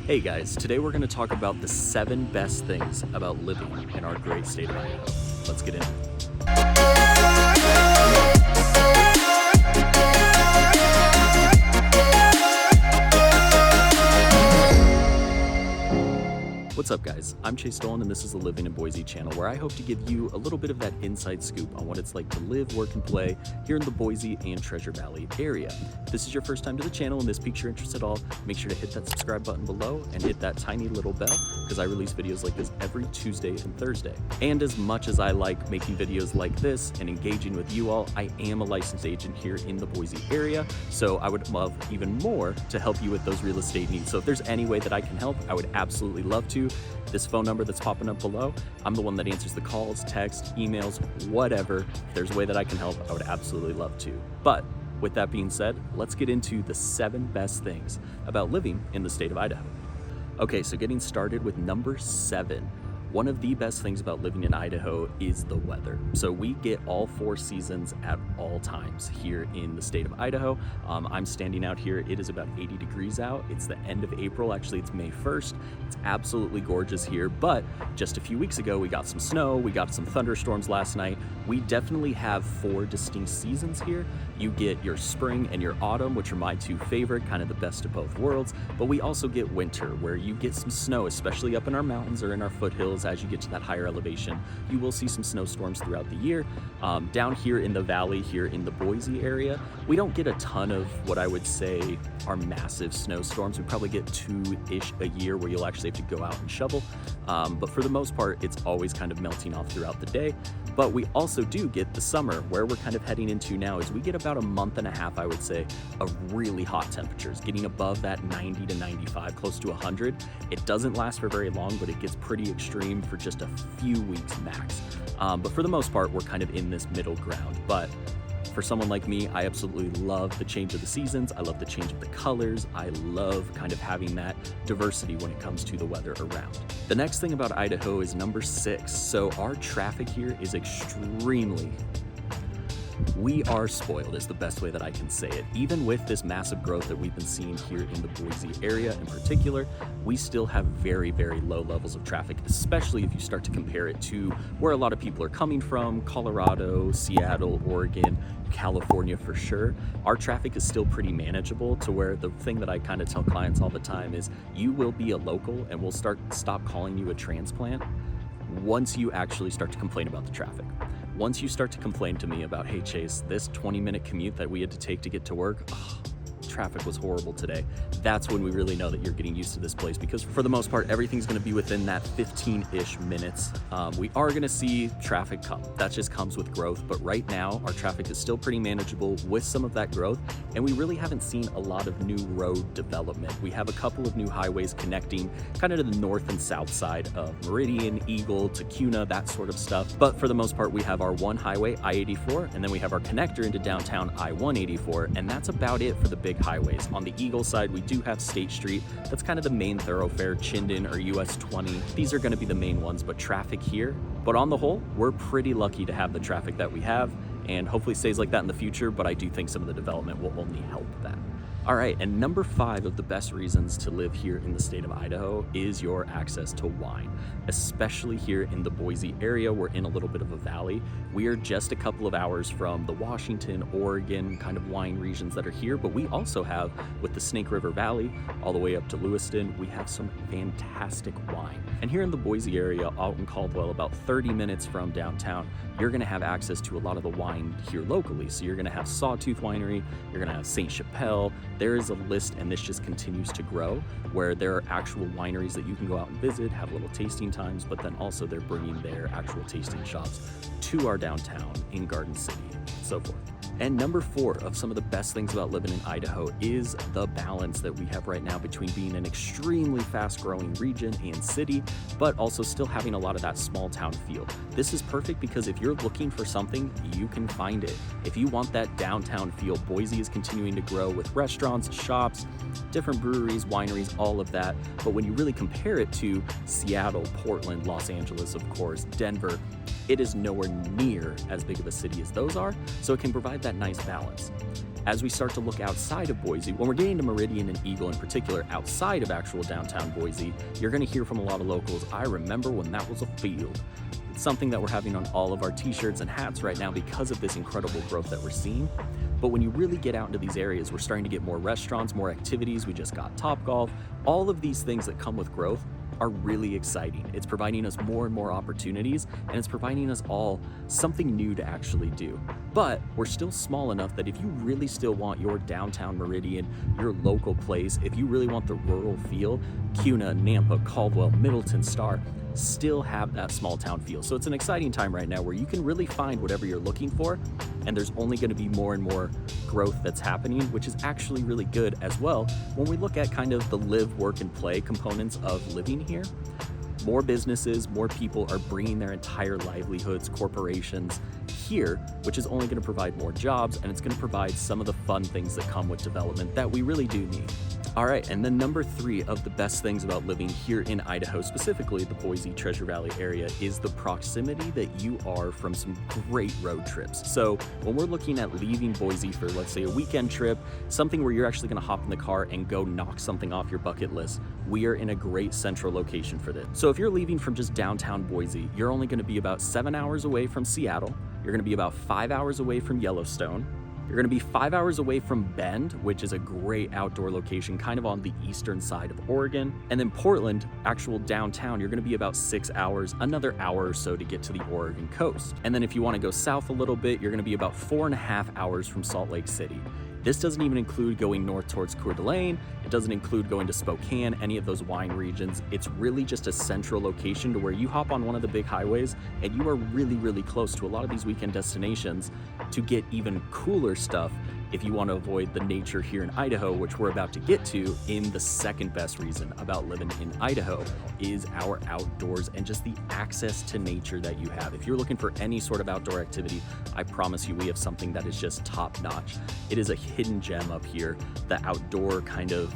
Hey guys, today we're going to talk about the 7 best things about living in our great state of Idaho. Let's get into it. What's up guys, I'm Chase Dolan and this is the Living in Boise channel where I hope to give you a little bit of that inside scoop on what it's like to live, work, and play here in the Boise and Treasure Valley area. If this is your first time to the channel and this piques your interest at all, make sure to hit that subscribe button below and hit that tiny little bell because I release videos like this every Tuesday and Thursday. And as much as I like making videos like this and engaging with you all, I am a licensed agent here in the Boise area, so I would love even more to help you with those real estate needs. So if there's any way that I can help, I would absolutely love to. This phone number that's popping up below, I'm the one that answers the calls, texts, emails, whatever. If there's a way that I can help, I would absolutely love to. But with that being said, let's get into the 7 best things about living in the state of Idaho. Okay, so getting started with number 7. One of the best things about living in Idaho is the weather. So we get all 4 seasons at all times here in the state of Idaho. I'm standing out here. It is about 80 degrees out. It's the end of April. Actually, it's May 1st. It's absolutely gorgeous here. But just a few weeks ago, we got some snow. We got some thunderstorms last night. We definitely have 4 distinct seasons here. You get your spring and your autumn, which are my 2 favorite, kind of the best of both worlds. But we also get winter, where you get some snow, especially up in our mountains or in our foothills. As you get to that higher elevation, you will see some snowstorms throughout the year. Down here in the valley, here in the Boise area, we don't get a ton of what I would say are massive snowstorms. We probably get 2-ish a year where you'll actually have to go out and shovel. But for the most part, it's always kind of melting off throughout the day. But we also do get the summer, where we're kind of heading into now is we get about a month and a half, I would say, of really hot temperatures, getting above that 90 to 95, close to 100. It doesn't last for very long, but it gets pretty extreme for just a few weeks max. But for the most part, we're kind of in this middle ground. But for someone like me, I absolutely love the change of the seasons. I love the change of the colors. I love kind of having that diversity when it comes to the weather around. The next thing about Idaho is number 6. So our traffic here is extremely We are spoiled is the best way that I can say it. Even with this massive growth that we've been seeing here in the Boise area in particular, we still have very, very low levels of traffic, especially if you start to compare it to where a lot of people are coming from, Colorado, Seattle, Oregon, California for sure. Our traffic is still pretty manageable, to where the thing that I kind of tell clients all the time is you will be a local and we'll stop calling you a transplant once you actually start to complain about the traffic. Once you start to complain to me about, hey Chase, this 20-minute commute that we had to take to get to work, traffic was horrible today, that's when we really know that you're getting used to this place, because for the most part, everything's going to be within that 15-ish minutes. We are going to see traffic come. That just comes with growth. But right now, our traffic is still pretty manageable with some of that growth. And we really haven't seen a lot of new road development. We have a couple of new highways connecting kind of to the north and south side of Meridian, Eagle, Tacuna, that sort of stuff. But for the most part, we have our one highway, I-84, and then we have our connector into downtown I-184. And that's about it for the big highways. On the Eagle side, we do have State Street. That's kind of the main thoroughfare, Chinden or US 20. These are going to be the main ones, but traffic here. But on the whole, we're pretty lucky to have the traffic that we have, and hopefully stays like that in the future, but I do think some of the development will only help that. All right, and number 5 of the best reasons to live here in the state of Idaho is your access to wine, especially here in the Boise area. We're in a little bit of a valley. We are just a couple of hours from the Washington, Oregon kind of wine regions that are here, but we also have, with the Snake River Valley all the way up to Lewiston, we have some fantastic wine. And here in the Boise area, out in Caldwell, about 30 minutes from downtown, you're gonna have access to a lot of the wine here locally. So you're gonna have Sawtooth Winery, you're gonna have St. Chappelle. There is a list, and this just continues to grow, where there are actual wineries that you can go out and visit, have little tasting times, but then also they're bringing their actual tasting shops to our downtown in Garden City, and so forth. And number 4 of some of the best things about living in Idaho is the balance that we have right now between being an extremely fast-growing region and city, but also still having a lot of that small town feel. This is perfect because if you're looking for something, you can find it. If you want that downtown feel, Boise is continuing to grow with restaurants, shops, different breweries, wineries, all of that. But when you really compare it to Seattle, Portland, Los Angeles, of course, Denver, it is nowhere near as big of a city as those are, so it can provide that nice balance. As we start to look outside of Boise, when we're getting to Meridian and Eagle in particular, outside of actual downtown Boise, you're going to hear from a lot of locals, "I remember when that was a field." It's something that we're having on all of our t-shirts and hats right now because of this incredible growth that we're seeing. But when you really get out into these areas, we're starting to get more restaurants, more activities. We just got Topgolf. All of these things that come with growth are really exciting. It's providing us more and more opportunities, and it's providing us all something new to actually do. But we're still small enough that if you really still want your downtown Meridian, your local place, if you really want the rural feel, Kuna, Nampa, Caldwell, Middleton, Star still have that small town feel. So it's an exciting time right now where you can really find whatever you're looking for, and there's only going to be more and more growth that's happening, which is actually really good as well. When we look at kind of the live, work, and play components of living here, more businesses, more people are bringing their entire livelihoods, corporations here, which is only going to provide more jobs, and it's going to provide some of the fun things that come with development that we really do need. All right, and then number 3 of the best things about living here in Idaho, specifically the Boise Treasure Valley area, is the proximity that you are from some great road trips. So when we're looking at leaving Boise for, let's say, a weekend trip, something where you're actually going to hop in the car and go knock something off your bucket list, we are in a great central location for this. So if you're leaving from just downtown Boise, you're only going to be about 7 hours away from Seattle. You're going to be about 5 hours away from Yellowstone. You're going to be 5 hours away from Bend, which is a great outdoor location kind of on the eastern side of Oregon. And then Portland, actual downtown, you're going to be about 6 hours, another hour or so to get to the Oregon coast. And then if you want to go south a little bit, you're going to be about 4.5 hours from Salt Lake City. This doesn't even include going north towards Coeur d'Alene. It doesn't include going to Spokane, any of those wine regions. It's really just a central location to where you hop on one of the big highways and you are really, really close to a lot of these weekend destinations to get even cooler stuff if you want to avoid the nature here in Idaho, which we're about to get to. In the second best reason about living in Idaho is our outdoors and just the access to nature that you have. If you're looking for any sort of outdoor activity, I promise you we have something that is just top notch. It is a hidden gem up here, the outdoor kind of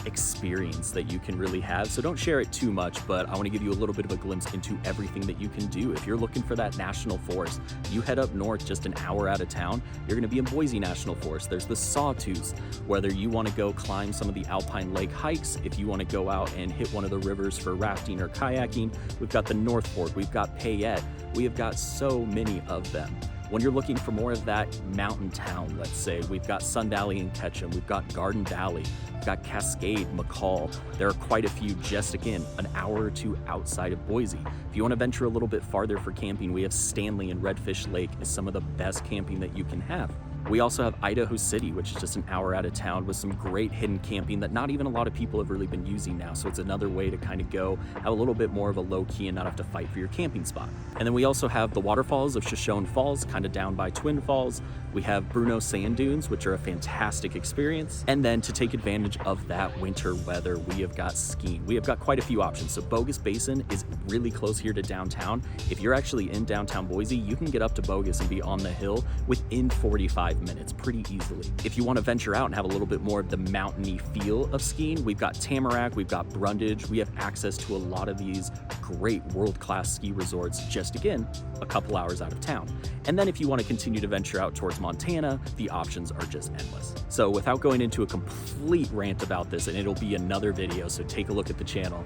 experience that you can really have. So don't share it too much, but I want to give you a little bit of a glimpse into everything that you can do. If you're looking for that national forest, you head up north just an hour out of town, you're going to be in Boise National Forest. There's the Sawtooth, whether you want to go climb some of the Alpine Lake hikes, if you want to go out and hit one of the rivers for rafting or kayaking, we've got the North Fork, we've got Payette, we have got so many of them. When you're looking for more of that mountain town, let's say, we've got Sun Valley and Ketchum, we've got Garden Valley, we've got Cascade, McCall. There are quite a few just, again, an hour or two outside of Boise. If you want to venture a little bit farther for camping, we have Stanley and Redfish Lake is some of the best camping that you can have. We also have Idaho City, which is just an hour out of town with some great hidden camping that not even a lot of people have really been using now. So it's another way to kind of go have a little bit more of a low key and not have to fight for your camping spot. And then we also have the waterfalls of Shoshone Falls, kind of down by Twin Falls. We have Bruno Sand Dunes, which are a fantastic experience. And then to take advantage of that winter weather, we have got skiing. We have got quite a few options. So Bogus Basin is really close here to downtown. If you're actually in downtown Boise, you can get up to Bogus and be on the hill within 45 minutes pretty easily. If you want to venture out and have a little bit more of the mountainy feel of skiing, we've got Tamarack, we've got Brundage, we have access to a lot of these great world-class ski resorts just, again, a couple hours out of town. And then if you want to continue to venture out towards Montana, the options are just endless. So without going into a complete rant about this, and it'll be another video, so take a look at the channel,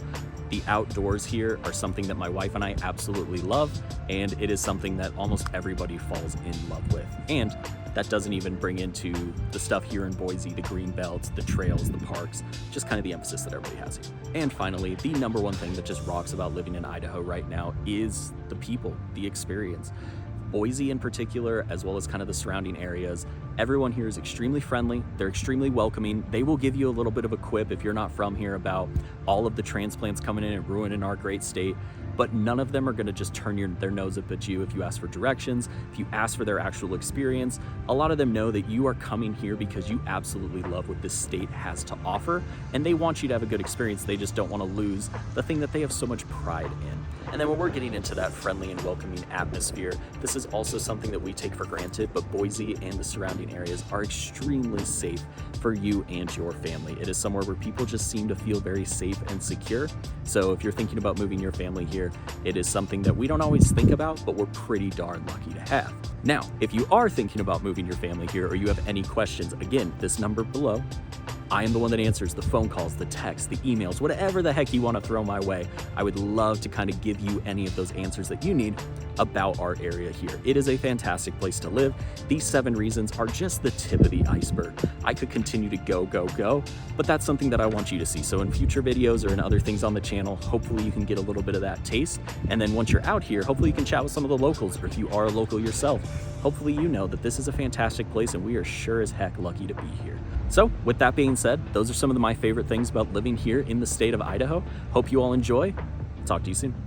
the outdoors here are something that my wife and I absolutely love, and it is something that almost everybody falls in love with. And that doesn't even bring into the stuff here in Boise, the green belts, the trails, the parks, just kind of the emphasis that everybody has here. And finally, the number one thing that just rocks about living in Idaho right now is the people, the experience. Boise in particular, as well as kind of the surrounding areas, everyone here is extremely friendly. They're extremely welcoming. They will give you a little bit of a quip if you're not from here about all of the transplants coming in and ruining our great state. But none of them are going to just turn their nose up at you if you ask for directions, if you ask for their actual experience. A lot of them know that you are coming here because you absolutely love what this state has to offer, and they want you to have a good experience. They just don't want to lose the thing that they have so much pride in. And then when we're getting into that friendly and welcoming atmosphere, this is also something that we take for granted, but Boise and the surrounding areas are extremely safe for you and your family. It is somewhere where people just seem to feel very safe and secure. So if you're thinking about moving your family here, it is something that we don't always think about, but we're pretty darn lucky to have. Now, if you are thinking about moving your family here or you have any questions, again, this number below, I am the one that answers the phone calls, the texts, the emails, whatever the heck you want to throw my way. I would love to kind of give you any of those answers that you need about our area here. It is a fantastic place to live. These 7 reasons are just the tip of the iceberg. I could continue to go, but that's something that I want you to see. So in future videos or in other things on the channel, hopefully you can get a little bit of that taste. And then once you're out here, hopefully you can chat with some of the locals, or if you are a local yourself, hopefully you know that this is a fantastic place and we are sure as heck lucky to be here. So with that being said, those are some of my favorite things about living here in the state of Idaho. Hope you all enjoy. Talk to you soon.